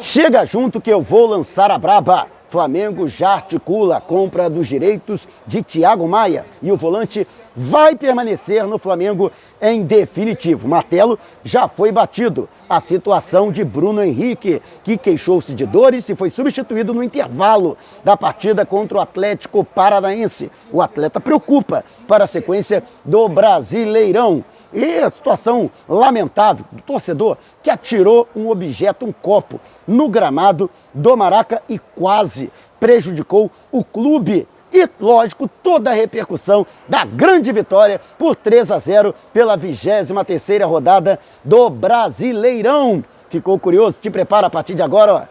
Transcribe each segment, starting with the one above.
Chega junto que eu vou lançar a braba. Flamengo já articula a compra dos direitos de Thiago Maia e o volante vai permanecer no Flamengo em definitivo. Martelo já foi batido. A situação de Bruno Henrique, que queixou-se de dores e foi substituído no intervalo da partida contra o Atlético Paranaense. O atleta preocupa para a sequência do Brasileirão. E a situação lamentável do torcedor que atirou um objeto, um copo, no gramado do Maraca e quase prejudicou o clube. E, lógico, toda a repercussão da grande vitória por 3-0 pela 23ª rodada do Brasileirão. Ficou curioso? Te prepara a partir de agora, ó.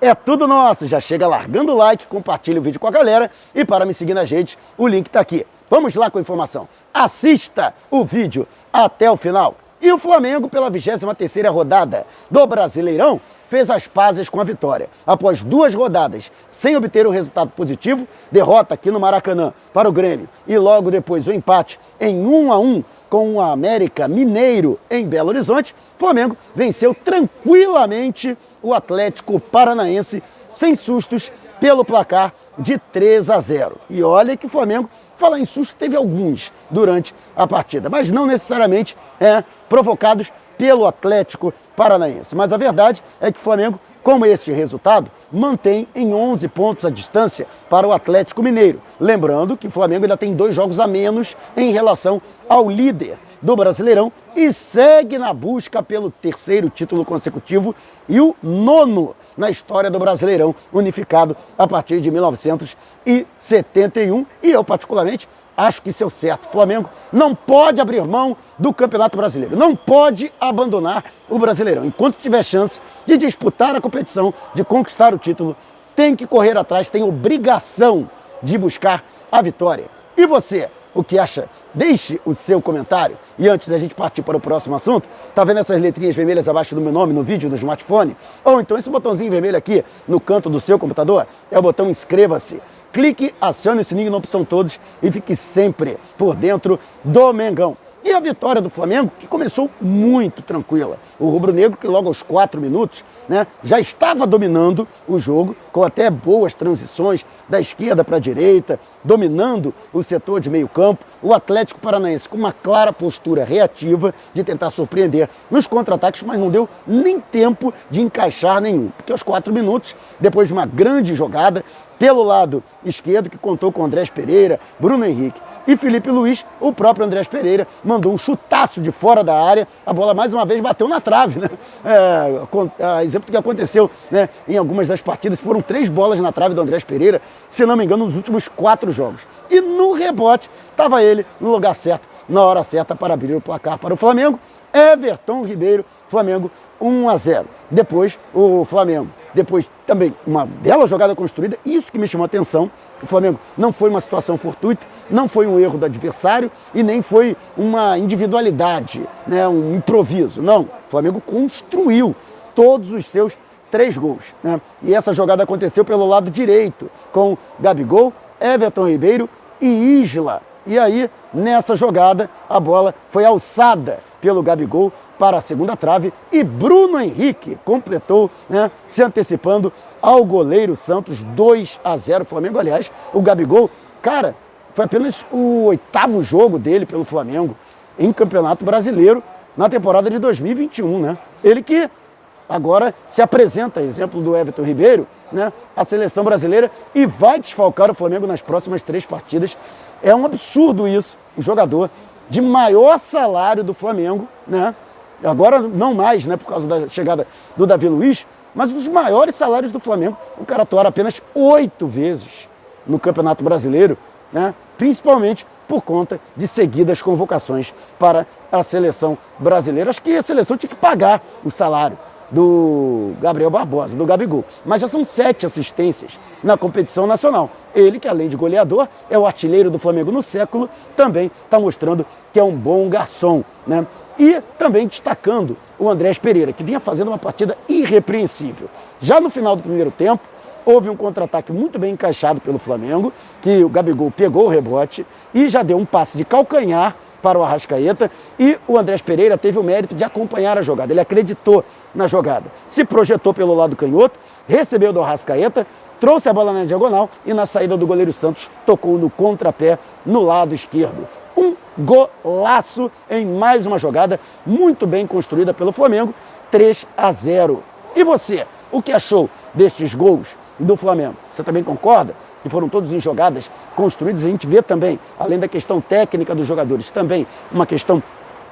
É tudo nosso. Já chega largando o like, compartilha o vídeo com a galera e para me seguir nas redes, o link tá aqui. Vamos lá com a informação. Assista o vídeo até o final. E o Flamengo, pela 23ª rodada do Brasileirão, fez as pazes com a vitória. Após 2 rodadas sem obter o resultado positivo, derrota aqui no Maracanã para o Grêmio e logo depois o empate em 1-1 com o América Mineiro em Belo Horizonte, o Flamengo venceu tranquilamente o Atlético Paranaense sem sustos pelo placar de 3-0. E olha que o Flamengo, falar em susto, teve alguns durante a partida, mas não necessariamente provocados pelo Atlético Paranaense. Mas a verdade é que o Flamengo, com este resultado, mantém em 11 pontos a distância para o Atlético Mineiro. Lembrando que o Flamengo ainda tem 2 jogos a menos em relação ao líder do Brasileirão e segue na busca pelo 3º título consecutivo e o 9º na história do Brasileirão, unificado a partir de 1971. E eu, particularmente, acho que isso é o certo. O Flamengo não pode abrir mão do Campeonato Brasileiro, não pode abandonar o Brasileirão. Enquanto tiver chance de disputar a competição, de conquistar o título, tem que correr atrás, tem obrigação de buscar a vitória. E você, o que acha? Deixe o seu comentário. E antes da gente partir para o próximo assunto, tá vendo essas letrinhas vermelhas abaixo do meu nome no vídeo, no smartphone? Ou então esse botãozinho vermelho aqui no canto do seu computador é o botão inscreva-se. Clique, acione o sininho na opção todos e fique sempre por dentro do Mengão. E a vitória do Flamengo, que começou muito tranquila. O rubro-negro, que logo aos 4 minutos, já estava dominando o jogo, com até boas transições da esquerda para a direita, dominando o setor de meio campo. O Atlético Paranaense com uma clara postura reativa de tentar surpreender nos contra-ataques, mas não deu nem tempo de encaixar nenhum. Porque aos 4 minutos, depois de uma grande jogada, pelo lado esquerdo, que contou com Andrés Pereira, Bruno Henrique e Felipe Luiz, o próprio Andrés Pereira mandou um chutaço de fora da área, a bola mais uma vez bateu na trave, exemplo do que aconteceu em algumas das partidas, foram 3 bolas na trave do Andrés Pereira, se não me engano, nos últimos 4 jogos. E no rebote, estava ele no lugar certo, na hora certa para abrir o placar para o Flamengo. Everton Ribeiro, Flamengo 1-0. Depois o Flamengo, depois também uma bela jogada construída, isso que me chamou a atenção. O Flamengo não foi uma situação fortuita, não foi um erro do adversário e nem foi uma individualidade, um improviso. Não, o Flamengo construiu todos os seus 3 gols. E essa jogada aconteceu pelo lado direito, com Gabigol, Everton Ribeiro e Isla. E aí, nessa jogada, a bola foi alçada pelo Gabigol para a segunda trave e Bruno Henrique completou, se antecipando ao goleiro Santos, 2-0 Flamengo. Aliás, o Gabigol, cara, foi apenas o 8º jogo dele pelo Flamengo em Campeonato Brasileiro na temporada de 2021, Ele que agora se apresenta, exemplo do Everton Ribeiro, a seleção brasileira e vai desfalcar o Flamengo nas próximas 3 partidas. É um absurdo isso, o jogador de maior salário do Flamengo, agora não mais, por causa da chegada do Davi Luiz, mas um dos maiores salários do Flamengo, o cara atuar apenas 8 vezes no Campeonato Brasileiro, principalmente por conta de seguidas convocações para a seleção brasileira. Acho que a seleção tinha que pagar o salário do Gabriel Barbosa, do Gabigol. Mas já são 7 assistências na competição nacional. Ele, que além de goleador, é o artilheiro do Flamengo no século, também está mostrando que é um bom garçom, E também destacando o Andrés Pereira, que vinha fazendo uma partida irrepreensível. Já no final do primeiro tempo, houve um contra-ataque muito bem encaixado pelo Flamengo, que o Gabigol pegou o rebote e já deu um passe de calcanhar para o Arrascaeta, e o Andrés Pereira teve o mérito de acompanhar a jogada. Ele acreditou na jogada. Se projetou pelo lado canhoto, recebeu do Arrascaeta, trouxe a bola na diagonal e na saída do goleiro Santos tocou no contrapé no lado esquerdo. Um golaço em mais uma jogada muito bem construída pelo Flamengo, 3-0. E você, o que achou destes gols do Flamengo? Você também concorda que foram todos em jogadas construídas? A gente vê também, além da questão técnica dos jogadores, também uma questão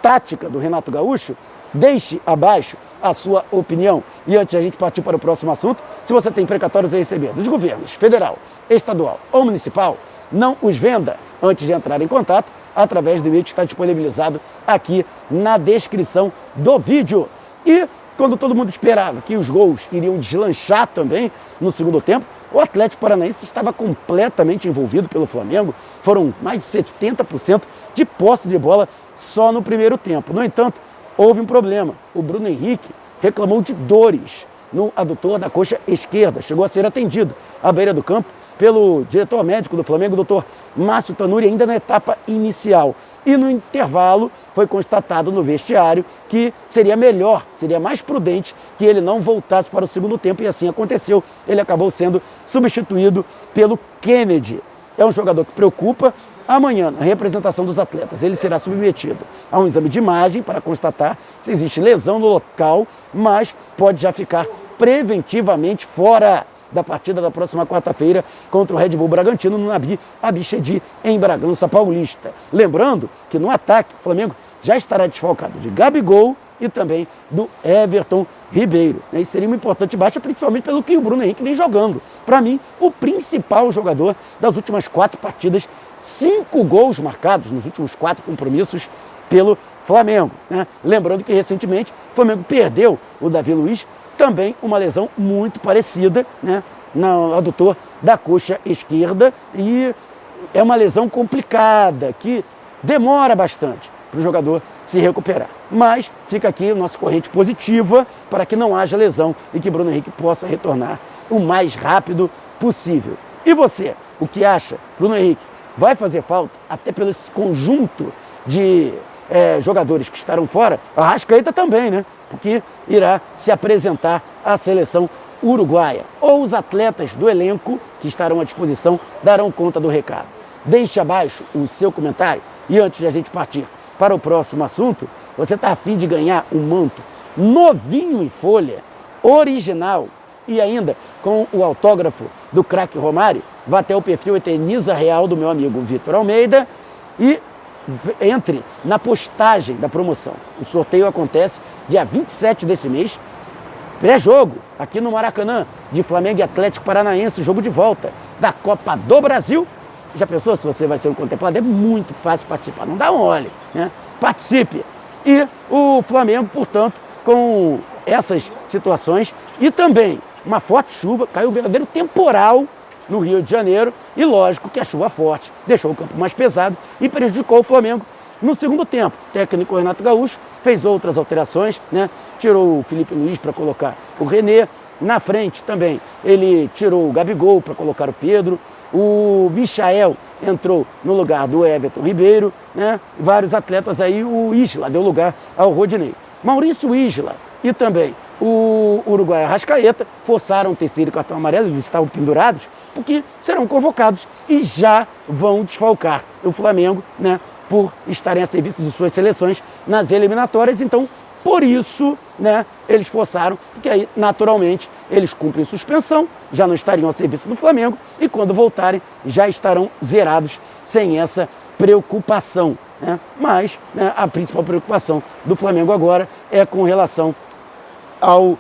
tática do Renato Gaúcho. Deixe abaixo a sua opinião. E antes de a gente partir para o próximo assunto, se você tem precatórios a receber dos governos federal, estadual ou municipal, não os venda antes de entrar em contato através do e-mail que está disponibilizado aqui na descrição do vídeo. E quando todo mundo esperava que os gols iriam deslanchar também no segundo tempo, o Atlético Paranaense estava completamente envolvido pelo Flamengo. Foram mais de 70% de posse de bola só no primeiro tempo. No entanto, houve um problema. O Bruno Henrique reclamou de dores no adutor da coxa esquerda. Chegou a ser atendido à beira do campo pelo diretor médico do Flamengo, o doutor Márcio Tanuri, ainda na etapa inicial. E no intervalo foi constatado no vestiário que seria melhor, seria mais prudente que ele não voltasse para o segundo tempo, e assim aconteceu. Ele acabou sendo substituído pelo Kennedy. É um jogador que preocupa. Amanhã, na representação dos atletas, ele será submetido a um exame de imagem para constatar se existe lesão no local, mas pode já ficar preventivamente fora da partida da próxima quarta-feira contra o Red Bull Bragantino no Nabi Abichedi, em Bragança Paulista. Lembrando que no ataque, o Flamengo já estará desfalcado de Gabigol e também do Everton Ribeiro. Isso seria uma importante baixa, principalmente pelo que o Bruno Henrique vem jogando. Para mim, o principal jogador das últimas 4 partidas, 5 gols marcados nos últimos 4 compromissos pelo Flamengo. Lembrando que recentemente o Flamengo perdeu o Davi Luiz, também uma lesão muito parecida, no adutor da coxa esquerda, e é uma lesão complicada, que demora bastante para o jogador se recuperar. Mas fica aqui a nossa corrente positiva para que não haja lesão e que Bruno Henrique possa retornar o mais rápido possível. E você, o que acha? Bruno Henrique vai fazer falta, até pelo esse conjunto de jogadores que estarão fora? A Arrascaeta também, porque irá se apresentar à seleção uruguaia. Ou os atletas do elenco que estarão à disposição darão conta do recado. Deixe abaixo o seu comentário. E antes de a gente partir para o próximo assunto, você está a fim de ganhar um manto novinho em folha, original e ainda com o autógrafo do craque Romário? Vá até o perfil Eterniza Real do meu amigo Vitor Almeida e entre na postagem da promoção. O sorteio acontece dia 27 desse mês, pré-jogo, aqui no Maracanã, de Flamengo e Atlético Paranaense, jogo de volta da Copa do Brasil. Já pensou se você vai ser um contemplado? É muito fácil participar, não dá mole, Participe. E o Flamengo, portanto, com essas situações e também uma forte chuva, caiu um verdadeiro temporal no Rio de Janeiro, e lógico que a chuva forte deixou o campo mais pesado e prejudicou o Flamengo no segundo tempo. O técnico Renato Gaúcho fez outras alterações, tirou o Felipe Luiz para colocar o René, na frente também ele tirou o Gabigol para colocar o Pedro, o Michael entrou no lugar do Everton Ribeiro, vários atletas aí, o Isla deu lugar ao Rodinei. Maurício Isla e também o uruguaio Arrascaeta forçaram o terceiro cartão amarelo, eles estavam pendurados, porque serão convocados e já vão desfalcar o Flamengo, por estarem a serviço de suas seleções nas eliminatórias. Então, por isso, eles forçaram, porque aí, naturalmente, eles cumprem suspensão, já não estariam a serviço do Flamengo, e quando voltarem, já estarão zerados, sem essa preocupação. Mas a principal preocupação do Flamengo agora é com relação ao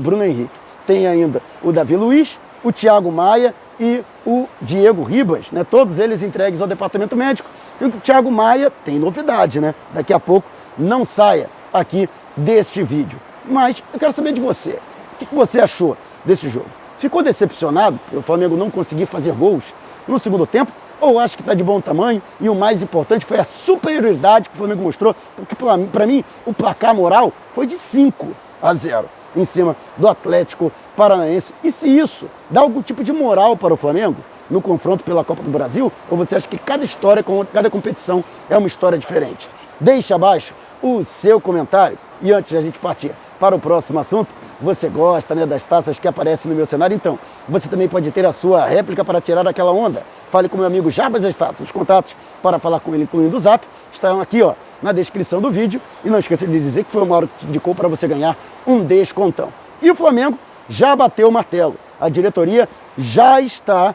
Bruno Henrique. Tem ainda o Davi Luiz, o Thiago Maia e o Diego Ribas, todos eles entregues ao departamento médico. O Thiago Maia tem novidade, daqui a pouco não saia aqui deste vídeo. Mas eu quero saber de você, o que você achou desse jogo? Ficou decepcionado pelo Flamengo não conseguir fazer gols no segundo tempo? Ou acha que está de bom tamanho e o mais importante foi a superioridade que o Flamengo mostrou? Porque para mim o placar moral foi de 5-0 em cima do Atlético Paranaense. E se isso dá algum tipo de moral para o Flamengo no confronto pela Copa do Brasil? Ou você acha que cada história, cada competição é uma história diferente? Deixe abaixo o seu comentário. E antes de a gente partir para o próximo assunto. Você gosta, né, das taças que aparecem no meu cenário? Então, você também pode ter a sua réplica para tirar aquela onda. Fale com meu amigo Jarbas das Taças. Os contatos para falar com ele, incluindo o Zap, estão aqui, ó, na descrição do vídeo. E não esqueça de dizer que foi o Mauro que te indicou para você ganhar um descontão. E o Flamengo já bateu o martelo. A diretoria já está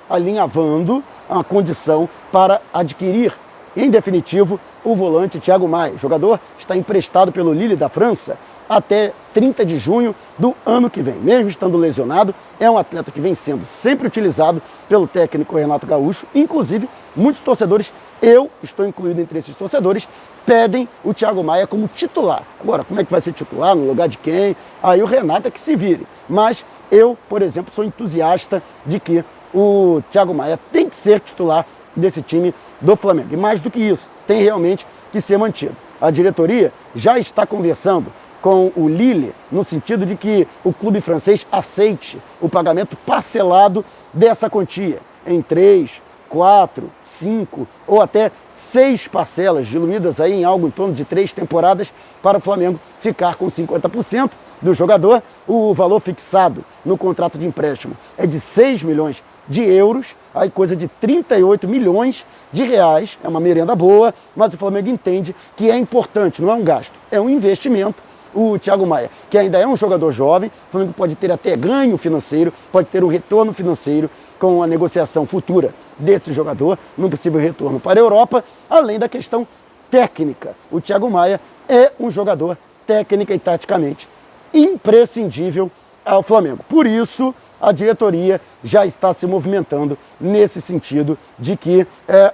alinhavando a condição para adquirir, em definitivo, o volante Thiago Maia. O jogador está emprestado pelo Lille da França até 30 de junho do ano que vem. Mesmo estando lesionado, é um atleta que vem sendo sempre utilizado pelo técnico Renato Gaúcho. Inclusive, muitos torcedores, eu estou incluído entre esses torcedores, pedem o Thiago Maia como titular. Agora, como é que vai ser titular, no lugar de quem? Aí o Renato é que se vire. Mas eu, por exemplo, sou entusiasta de que o Thiago Maia tem que ser titular desse time do Flamengo. E mais do que isso, tem realmente que ser mantido. A diretoria já está conversando com o Lille, no sentido de que o clube francês aceite o pagamento parcelado dessa quantia, em 3, 4, 5 ou até 6 parcelas, diluídas aí em algo em torno de 3 temporadas, para o Flamengo ficar com 50% do jogador. O valor fixado no contrato de empréstimo é de 6 milhões de euros, aí coisa de 38 milhões de reais, é uma merenda boa, mas o Flamengo entende que é importante, não é um gasto, é um investimento. O Thiago Maia, que ainda é um jogador jovem, o Flamengo pode ter até ganho financeiro, pode ter um retorno financeiro com a negociação futura desse jogador, num possível retorno para a Europa, além da questão técnica. O Thiago Maia é um jogador técnica e taticamente imprescindível ao Flamengo. Por isso, a diretoria já está se movimentando nesse sentido de que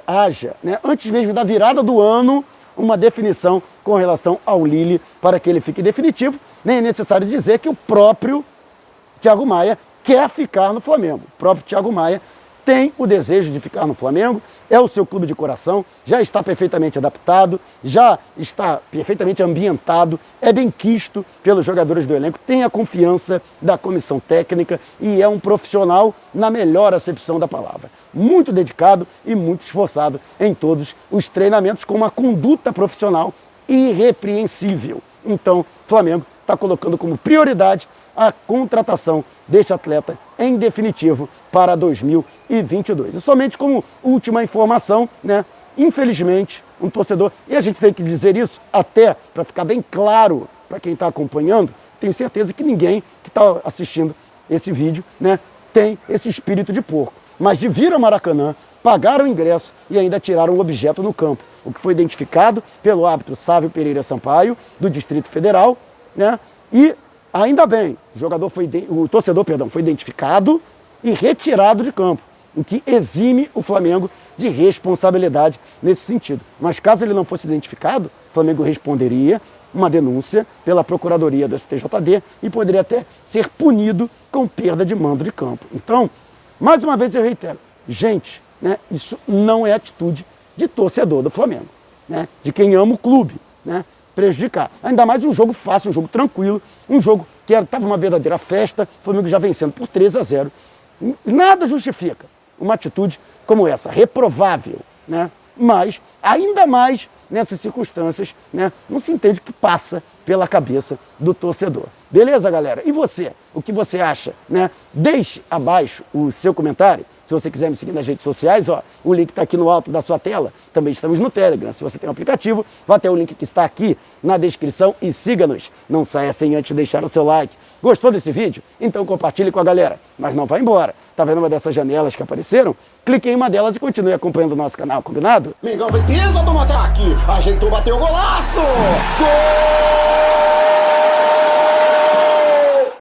haja, né, antes mesmo da virada do ano, uma definição com relação ao Lille para que ele fique definitivo. Nem é necessário dizer que o próprio Thiago Maia quer ficar no Flamengo. O próprio Thiago Maia tem o desejo de ficar no Flamengo, é o seu clube de coração, já está perfeitamente adaptado, já está perfeitamente ambientado, é bem quisto pelos jogadores do elenco, tem a confiança da comissão técnica e é um profissional na melhor acepção da palavra. Muito dedicado e muito esforçado em todos os treinamentos, com uma conduta profissional irrepreensível. Então, o Flamengo está colocando como prioridade a contratação deste atleta em definitivo para 2022. E somente como última informação, né, infelizmente, um torcedor, e a gente tem que dizer isso até para ficar bem claro para quem está acompanhando, tenho certeza que ninguém que está assistindo esse vídeo, né, tem esse espírito de porco. Mas de vir ao Maracanã, pagaram o ingresso e ainda tiraram o objeto no campo, o que foi identificado pelo árbitro Sávio Pereira Sampaio, do Distrito Federal, né, e ainda bem, o torcedor foi identificado e retirado de campo, o que exime o Flamengo de responsabilidade nesse sentido. Mas caso ele não fosse identificado, o Flamengo responderia uma denúncia pela Procuradoria do STJD e poderia até ser punido com perda de mando de campo. Então, mais uma vez eu reitero, gente, né, isso não é atitude de torcedor do Flamengo, né, de quem ama o clube, né, prejudicar. Ainda mais um jogo fácil, um jogo tranquilo, um jogo que estava uma verdadeira festa, o Flamengo já vencendo por 3-0. Nada justifica uma atitude como essa, reprovável, né? Mas, ainda mais nessas circunstâncias, né, não se entende o que passa pela cabeça do torcedor. Beleza, galera? E você? O que você acha, né? Deixe abaixo o seu comentário. Se você quiser me seguir nas redes sociais, ó, o link está aqui no alto da sua tela. Também estamos no Telegram. Se você tem um aplicativo, vá até o link que está aqui na descrição e siga-nos. Não saia sem antes deixar o seu like. Gostou desse vídeo? Então compartilhe com a galera. Mas não vá embora. Tá vendo uma dessas janelas que apareceram? Clique em uma delas e continue acompanhando o nosso canal, combinado? Mengão foi pisa do ataque, ajeitou, bateu o golaço! Gol!